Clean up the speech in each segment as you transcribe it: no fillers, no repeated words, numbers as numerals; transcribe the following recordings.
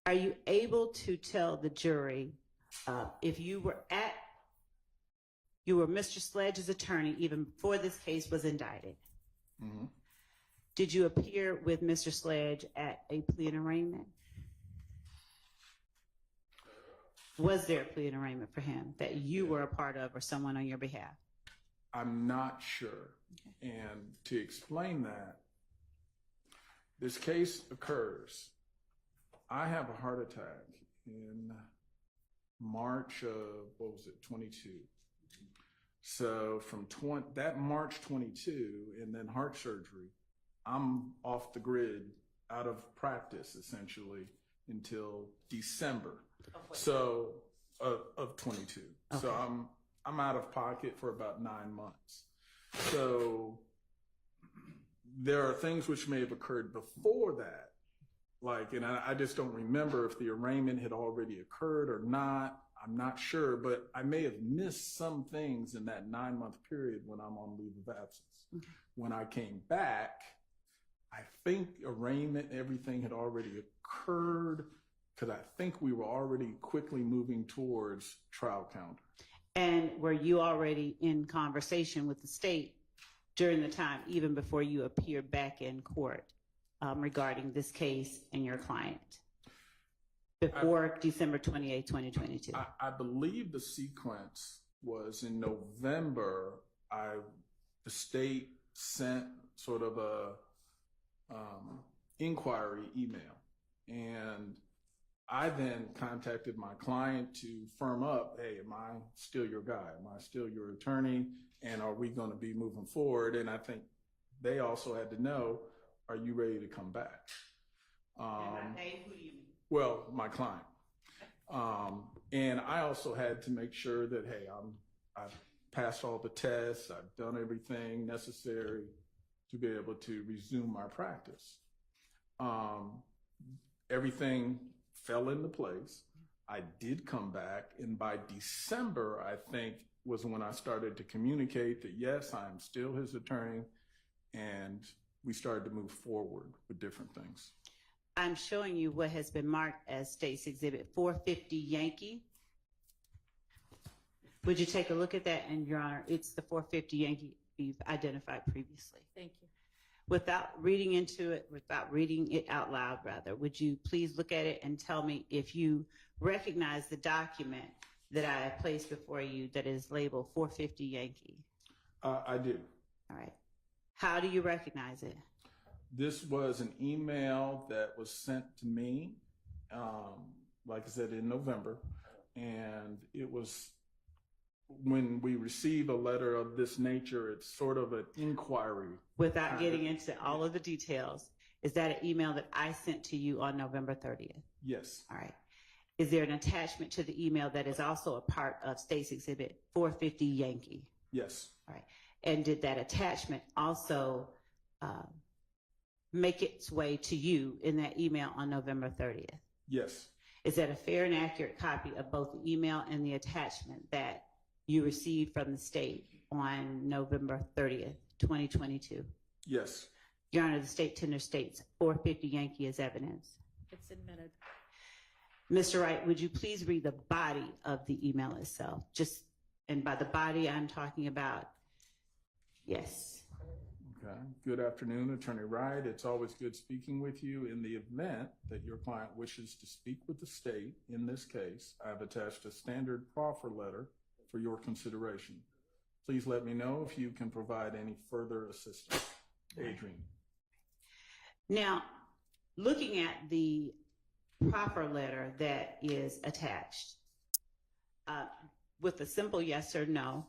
Are you able to tell the jury if you were Mr. Sledge's attorney even before this case was indicted? Mm-hmm. Did you appear with Mr. Sledge at a plea and arraignment? Was there a plea and arraignment for him that you were a part of or someone on your behalf? I'm not sure. Okay. And to explain that, this case occurs. I have a heart attack in March of, 22. So from that March 22 and then heart surgery, I'm off the grid, out of practice essentially until December. So of 22. Okay. So I'm out of pocket for about 9 months. So there are things which may have occurred before that, like, and I just don't remember if the arraignment had already occurred or not. I'm not sure, but I may have missed some things in that 9-month period when I'm on leave of absence. Okay. When I came back, I think arraignment, everything had already occurred because I think we were already quickly moving towards trial calendar. And were you already in conversation with the state during the time, even before you appeared back in court regarding this case and your client? Before December 28, 2022. I believe the sequence was in November. The state sent sort of a inquiry email, and I then contacted my client to firm up, hey, am I still your guy? Am I still your attorney? And are we going to be moving forward? And I think they also had to know, are you ready to come back? Hey, who do you mean? Well, my client. And I also had to make sure that, hey, I've passed all the tests. I've done everything necessary to be able to resume my practice. Everything fell into place. I did come back. And by December, I think, was when I started to communicate that, yes, I'm still his attorney. And we started to move forward with different things. I'm showing you what has been marked as State's Exhibit 450 Yankee. Would you take a look at that? And Your Honor, it's the 450 Yankee you've identified previously. Thank you. Without reading it out loud, rather, would you please look at it and tell me if you recognize the document that I have placed before you that is labeled 450 Yankee? I do. All right. How do you recognize it? This was an email that was sent to me, like I said, in November. And it was, when we receive a letter of this nature, it's sort of an inquiry. Without getting into all of the details, is that an email that I sent to you on November 30th? Yes. All right. Is there an attachment to the email that is also a part of State's Exhibit 450 Yankee? Yes. All right. And did that attachment also make its way to you in that email on November 30th? Yes. Is that a fair and accurate copy of both the email and the attachment that you received from the state on November 30th, 2022? Yes. Your Honor, the state tender states 450 Yankee is evidence. It's admitted. Mr. Wright, would you please read the body of the email itself? And by the body, I'm talking about, yes. Okay. Good afternoon, Attorney Wright. It's always good speaking with you. In the event that your client wishes to speak with the state, in this case, I've attached a standard proffer letter for your consideration. Please let me know if you can provide any further assistance. Adriane. Now, looking at the proffer letter that is attached, with a simple yes or no,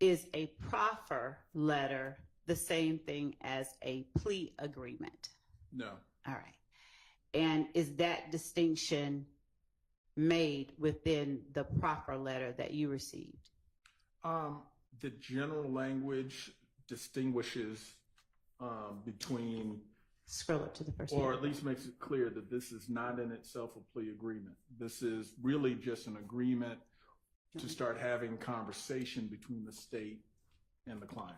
is a proffer letter the same thing as a plea agreement? No. All right. And is that distinction made within the proffer letter that you received? The general language distinguishes between, scroll up to the first, or at least makes it clear that this is not in itself a plea agreement. This is really just an agreement to start having conversation between the state and the client.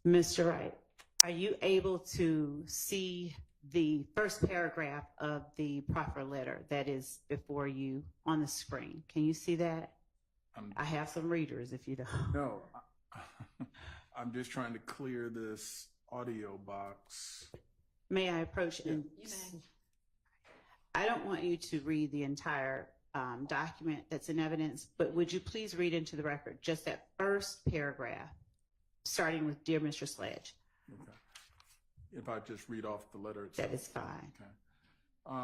Mr. Wright, are you able to see the first paragraph of the proffer letter that is before you on the screen? Can you see that? I have some readers if you don't. No, I'm just trying to clear this audio box. May I approach? Yeah. And I don't want you to read the entire document that's in evidence, but would you please read into the record just that first paragraph, starting with Dear Mr. Sledge? Okay. If I just read off the letter itself. That is fine. Okay.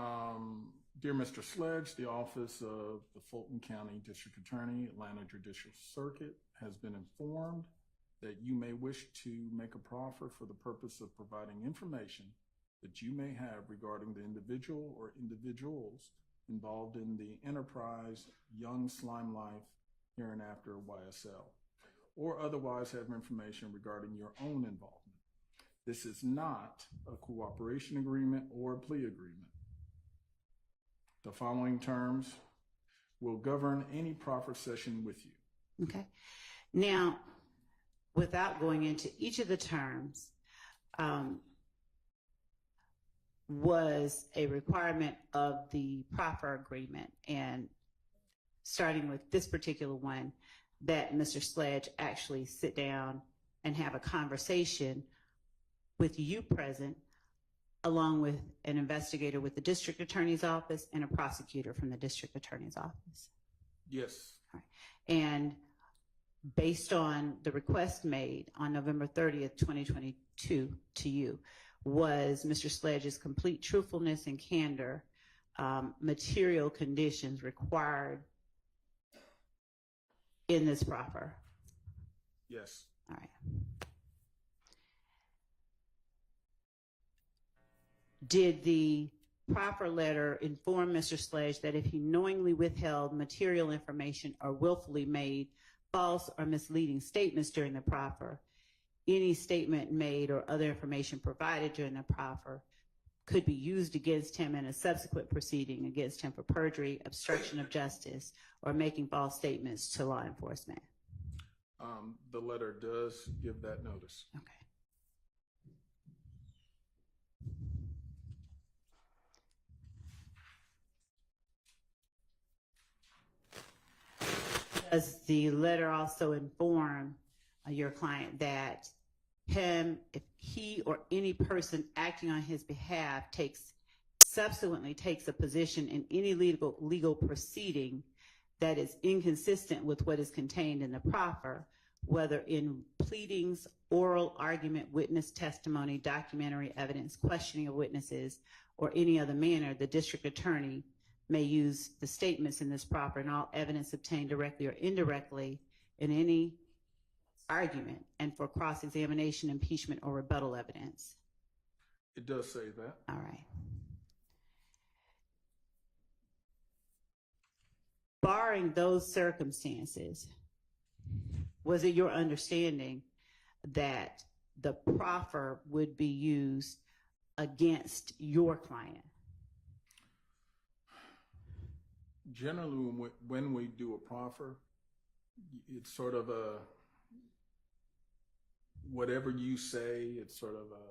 Dear Mr. Sledge, the Office of the Fulton County District Attorney, Atlanta Judicial Circuit, has been informed that you may wish to make a proffer for the purpose of providing information that you may have regarding the individual or individuals involved in the enterprise Young Slime Life hereinafter YSL, or otherwise have information regarding your own involvement. This is not a cooperation agreement or a plea agreement. The following terms will govern any proffer session with you. Okay. Now, without going into each of the terms, was a requirement of the proffer agreement, and starting with this particular one, that Mr. Sledge actually sit down and have a conversation with you present, along with an investigator with the district attorney's office and a prosecutor from the district attorney's office. Yes. All right. And based on the request made on November 30th, 2022 to you, was Mr. Sledge's complete truthfulness and candor material conditions required in this proffer? Yes. All right. Did the proffer letter inform Mr. Sledge that if he knowingly withheld material information or willfully made false or misleading statements during the proffer, any statement made or other information provided during the proffer could be used against him in a subsequent proceeding against him for perjury, obstruction of justice, or making false statements to law enforcement? The letter does give that notice. Okay. Does the letter also inform your client that if he or any person acting on his behalf subsequently takes a position in any legal proceeding that is inconsistent with what is contained in the proffer, whether in pleadings, oral argument, witness testimony, documentary evidence, questioning of witnesses, or any other manner, the district attorney may use the statements in this proffer and all evidence obtained directly or indirectly in any argument and for cross-examination, impeachment, or rebuttal evidence? It does say that. All right. Barring those circumstances, was it your understanding that the proffer would be used against your client? Generally, when we do a proffer, it's sort of a, whatever you say, it's sort of a,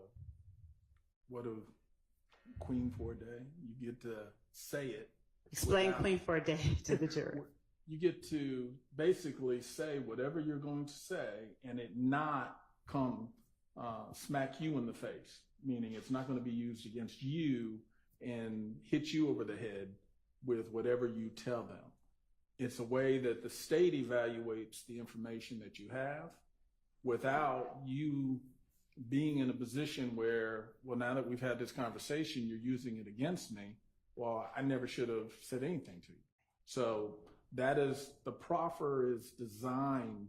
what a queen for a day. You get to say it. Explain queen for a day to the jury. You get to basically say whatever you're going to say and it not come smack you in the face, meaning it's not going to be used against you and hit you over the head with whatever you tell them. It's a way that the state evaluates the information that you have without you being in a position where, well, now that we've had this conversation, you're using it against me. Well, I never should have said anything to you. So that is, the proffer is designed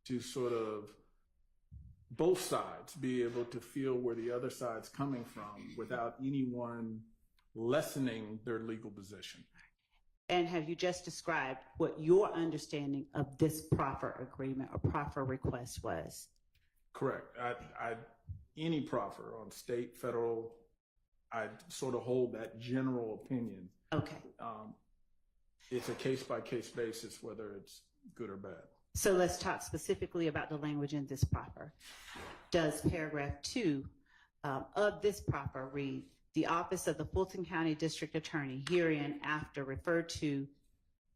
to sort of both sides be able to feel where the other side's coming from without anyone lessening their legal position. And have you just described what your understanding of this proffer agreement or proffer request was? Correct. Any proffer on state, federal, I sort of hold that general opinion. Okay. It's a case-by-case basis, whether it's good or bad. So let's talk specifically about the language in this proffer. Does paragraph 2 of this proffer read, the office of the Fulton County District Attorney herein after referred to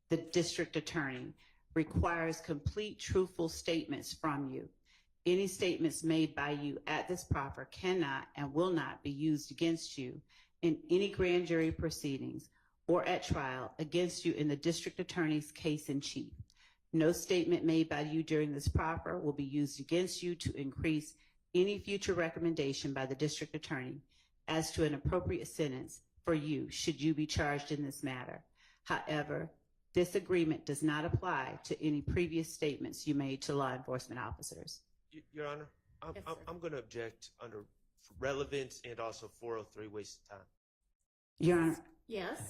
the district attorney requires complete truthful statements from you. Any statements made by you at this proffer cannot and will not be used against you in any grand jury proceedings or at trial against you in the district attorney's case in chief. No statement made by you during this proffer will be used against you to increase any future recommendation by the district attorney as to an appropriate sentence for you should you be charged in this matter. However, this agreement does not apply to any previous statements you made to law enforcement officers. Your Honor, I'm going to object under relevance and also 403 waste of time. Your Honor, Yes.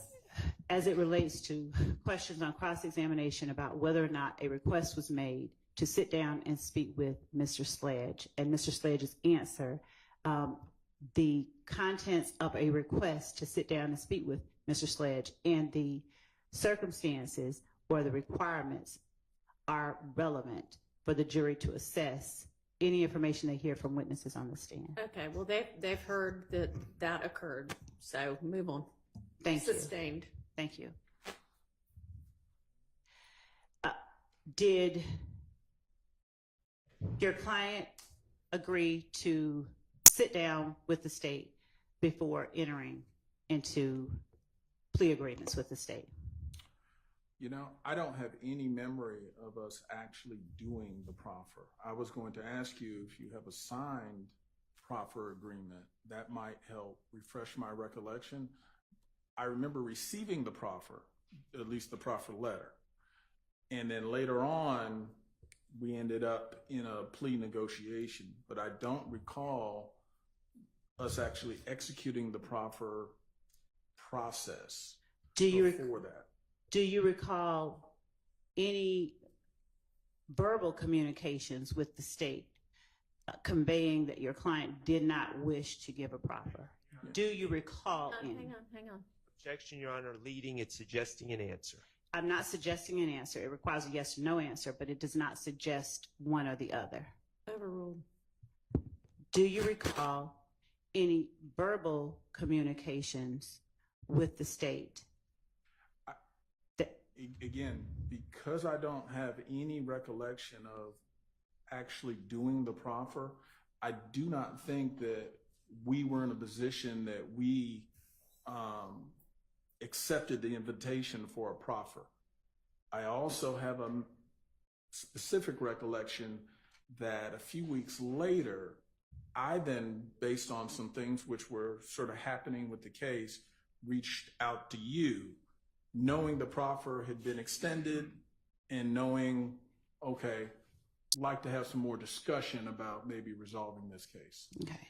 as it relates to questions on cross-examination about whether or not a request was made to sit down and speak with Mr. Sledge and Mr. Sledge's answer, the contents of a request to sit down and speak with Mr. Sledge and the circumstances or the requirements are relevant for the jury to assess any information they hear from witnesses on the stand. Okay, well, they've heard that occurred, so move on. Thank you. Sustained. Thank you. Did your client agree to sit down with the state before entering into plea agreements with the state? You know, I don't have any memory of us actually doing the proffer. I was going to ask you if you have a signed proffer agreement. That might help refresh my recollection. I remember receiving the proffer, at least the proffer letter. And then later on, we ended up in a plea negotiation, but I don't recall us actually executing the proffer process before that. Do you recall any verbal communications with the state conveying that your client did not wish to give a proffer? Yeah. Do you recall any? Hang on. Objection, Your Honor, leading, it's suggesting an answer. I'm not suggesting an answer. It requires a yes or no answer, but it does not suggest one or the other. Overruled. Do you recall any verbal communications with the state? Again, because I don't have any recollection of actually doing the proffer, I do not think that we were in a position that we accepted the invitation for a proffer. I also have a specific recollection that a few weeks later, I then, based on some things which were sort of happening with the case, reached out to you, knowing the proffer had been extended and knowing, okay, I'd like to have some more discussion about maybe resolving this case. Okay.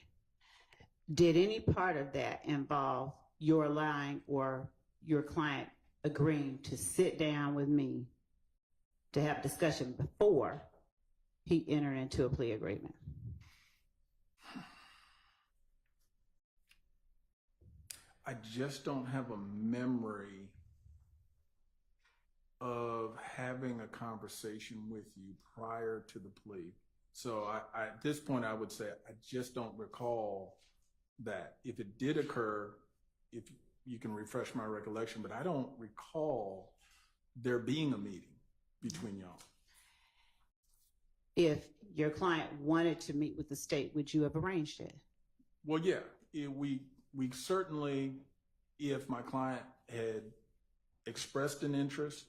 Did any part of that involve your lying or your client agreeing to sit down with me to have discussion before he entered into a plea agreement? I just don't have a memory of having a conversation with you prior to the plea. So at this point, I would say I just don't recall that. If it did occur, if you can refresh my recollection, but I don't recall there being a meeting between y'all. If your client wanted to meet with the state, would you have arranged it? Well, yeah, we certainly, if my client had expressed an interest,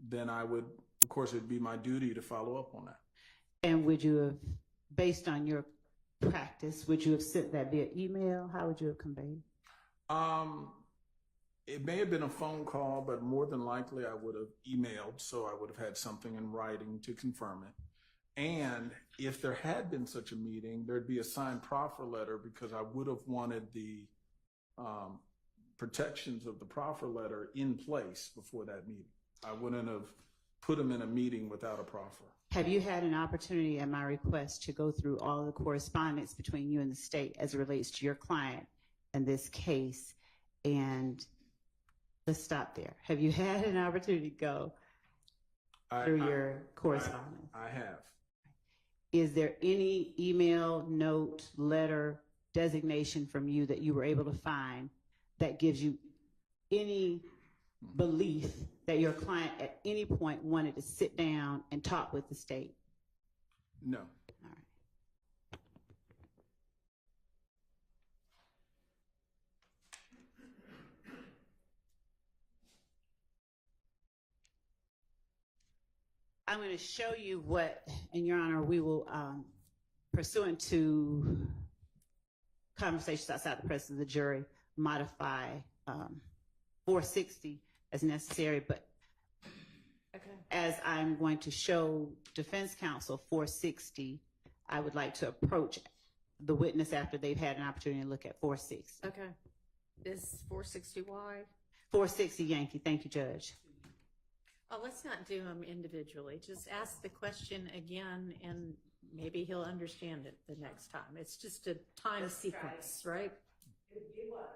then I would, of course, it'd be my duty to follow up on that. And would you have, based on your practice, would you have sent that via email? How would you have conveyed? It may have been a phone call, but more than likely I would have emailed, so I would have had something in writing to confirm it. And if there had been such a meeting, there'd be a signed proffer letter because I would have wanted the protections of the proffer letter in place before that meeting. I wouldn't have put them in a meeting without a proffer. Have you had an opportunity at my request to go through all the correspondence between you and the state as it relates to your client and this case? And let's stop there. Have you had an opportunity to go? through your correspondence? I have. Is there any email, note, letter, designation from you that you were able to find that gives you any belief that your client at any point wanted to sit down and talk with the state? No. All right. I'm going to show you what, in Your Honor, we will, pursuant to conversations outside the presence of the jury, modify 460 as necessary. But as I'm going to show defense counsel 460, I would like to approach the witness after they've had an opportunity to look at 460. Okay. Is 460 wide? 460 Yankee. Thank you, Judge. Oh, let's not do them individually. Just ask the question again, and maybe he'll understand it the next time. It's just a time sequence, right? It was.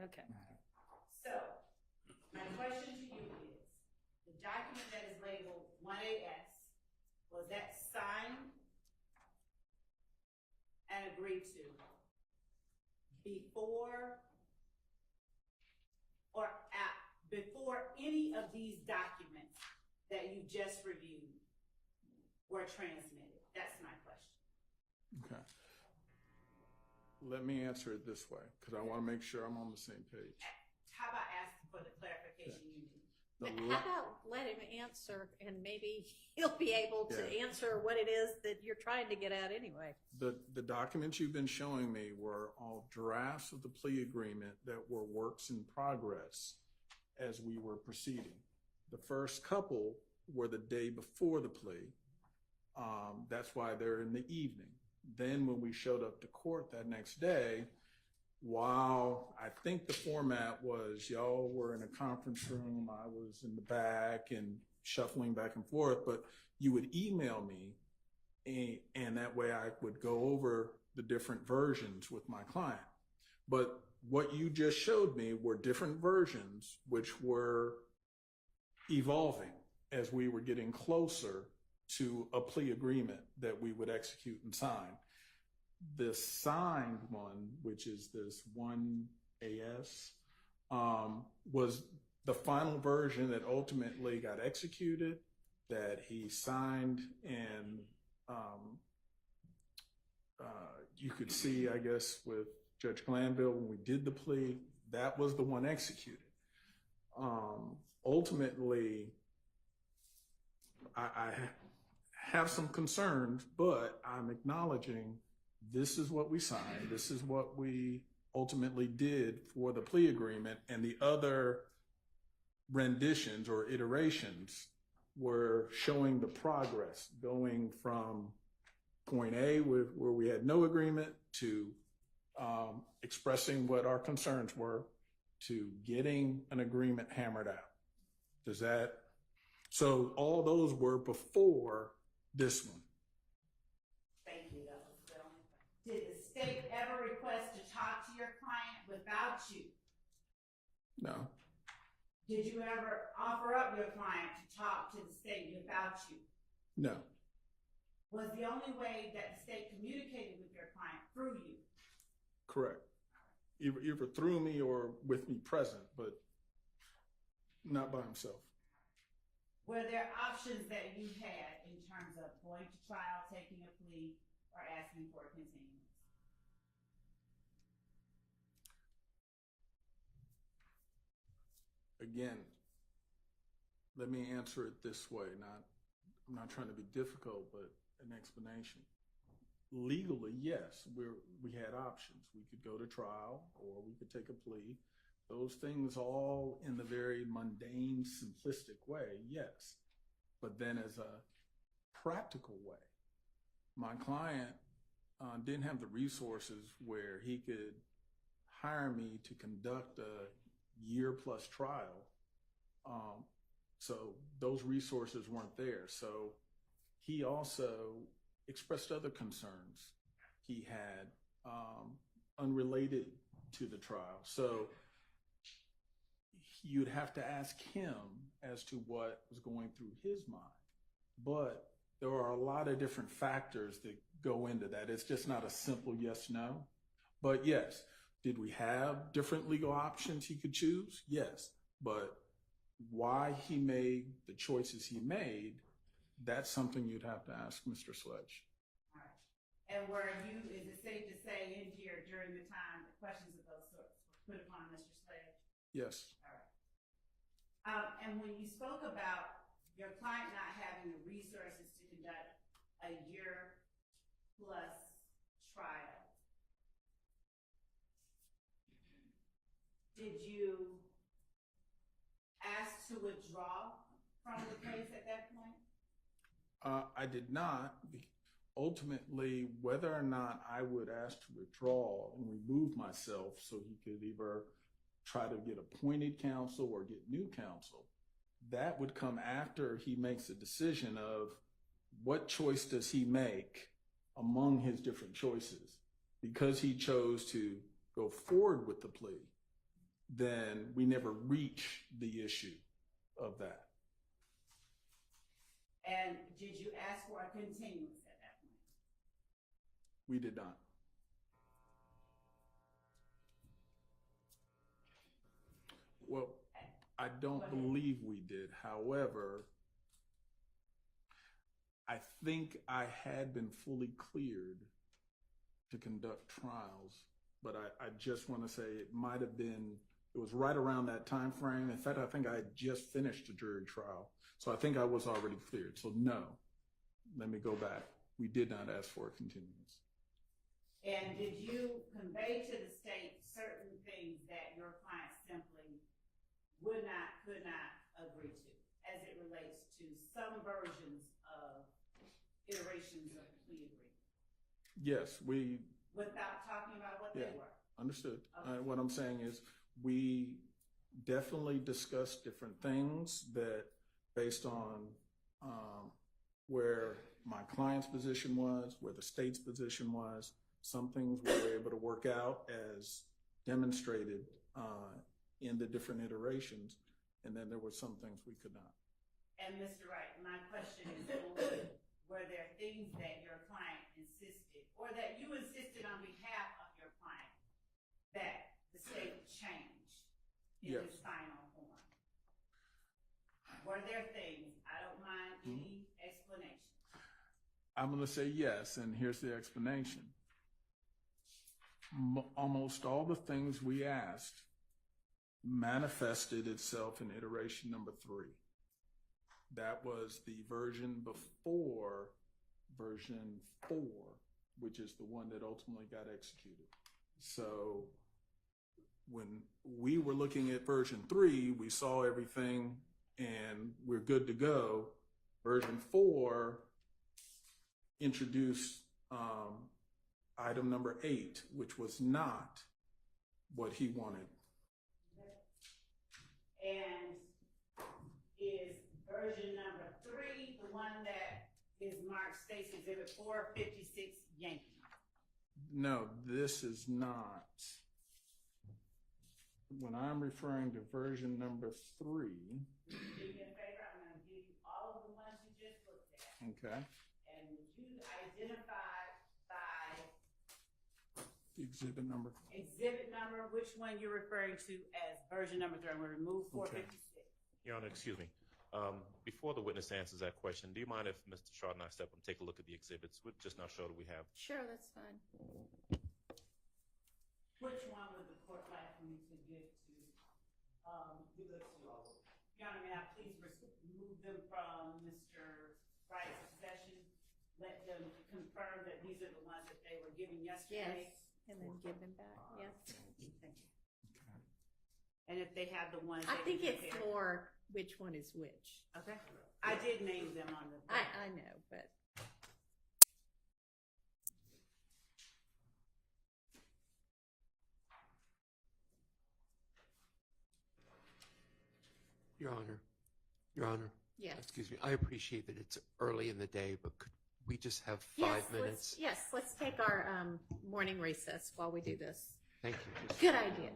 Okay. So, my question to you is, the document that is labeled 1AS, was that signed and agreed to before or before any of these documents that you just reviewed were transmitted? That's my question. Okay. Let me answer it this way, because I want to make sure I'm on the same page. How about asking for the clarification you need? How about let him answer, and maybe he'll be able to answer what it is that you're trying to get at anyway. The documents you've been showing me were all drafts of the plea agreement that were works in progress as we were proceeding. The first couple were the day before the plea. That's why they're in the evening. Then when we showed up to court that next day, while I think the format was y'all were in a conference room, I was in the back and shuffling back and forth, but you would email me and that way I would go over the different versions with my client. But what you just showed me were different versions which were evolving as we were getting closer to a plea agreement that we would execute and sign. The signed one, which is this 1AS, was the final version that ultimately got executed, that he signed, and you could see, I guess, with Judge Glanville when we did the plea, that was the one executed. Ultimately, I have some concerns, but I'm acknowledging this is what we signed. This is what we ultimately did for the plea agreement, and the other renditions or iterations were showing the progress going from point A where we had no agreement to expressing what our concerns were to getting an agreement hammered out. Does that? So all those were before this one. Thank you, that was Bill. Did the state ever request to talk to your client without you? No. Did you ever offer up your client to talk to the state without you? No. Was the only way that the state communicated with your client through you? Correct. Either through me or with me present, but not by himself. Were there options that you had in terms of going to trial, taking a plea, or asking for a continuance? Again, let me answer it this way. I'm not trying to be difficult, but an explanation. Legally, yes, we had options. We could go to trial or we could take a plea. Those things all in the very mundane, simplistic way, yes. But then as a practical way, my client didn't have the resources where he could hire me to conduct a year-plus trial. So those resources weren't there. So he also expressed other concerns he had unrelated to the trial. So you'd have to ask him as to what was going through his mind. but there are a lot of different factors that go into that. It's just not a simple yes, no. But yes, did we have different legal options he could choose? Yes. But why he made the choices he made, that's something you'd have to ask Mr. Sledge. All right. And is it safe to say in here during the time that questions of those sorts were put upon Mr. Sledge? Yes. All right. And when you spoke about your client not having the resources to conduct a year-plus trial, did you ask to withdraw from the case at that point? I did not. Ultimately, whether or not I would ask to withdraw and remove myself so he could either try to get appointed counsel or get new counsel, that would come after he makes a decision of what choice does he make among his different choices. Because he chose to go forward with the plea, then we never reach the issue of that. And did you ask for a continuance at that point? We did not. Well, I don't believe we did. However, I think I had been fully cleared to conduct trials, but I just want to say it might have been, it was right around that time frame. In fact, I think I had just finished a jury trial. So I think I was already cleared. So no, let me go back. We did not ask for a continuance. And did you convey to the state certain things that your client simply could not agree to as it relates to some versions of iterations of the plea agreement? Yes, we... Without talking about what they were? Understood. Okay. What I'm saying is we definitely discussed different things that based on where my client's position was, where the state's position was, some things we were able to work out as demonstrated in the different iterations, and then there were some things we could not. And Mr. Wright, my question is only, were there things that your client insisted, or that you insisted on behalf of your client, that the state changed in its final form? Were there things? I don't mind any explanation. I'm going to say yes, and here's the explanation. Almost all the things we asked manifested itself in iteration number 3. That was the version before version 4, which is the one that ultimately got executed. So when we were looking at version 3, we saw everything and we're good to go. Version 4 introduced item number 8, which was not what he wanted. And is version number 3 the one that is marked State's Exhibit 456 Yankee? No, this is not. When I'm referring to version number 3. Do me a favor, I'm going to give you all of the ones you just looked at. Okay. And would you identify by The exhibit number. which one you're referring to as version number 3? I'm going to remove 456. Your Honor, excuse me. Before the witness answers that question, do you mind if Mr. Shaw and I step up and take a look at the exhibits? We'll just now show that we have. Sure, that's fine. Which one would the court like for me to give to? Give this to all. Your Honor, may I please remove them from Mr. Wright's possession? Let them confirm that these are the ones that they were given yesterday. Yes, and then give them back, yes. Thank you. And if they have the ones, I they think can it's compare. more which one is which. Okay. I did name them on the. I know, but Your Honor, yes. excuse me, I appreciate that it's early in the day, but could we just have 5 minutes? Yes, let's take our morning recess while we do this. Thank you. Good idea.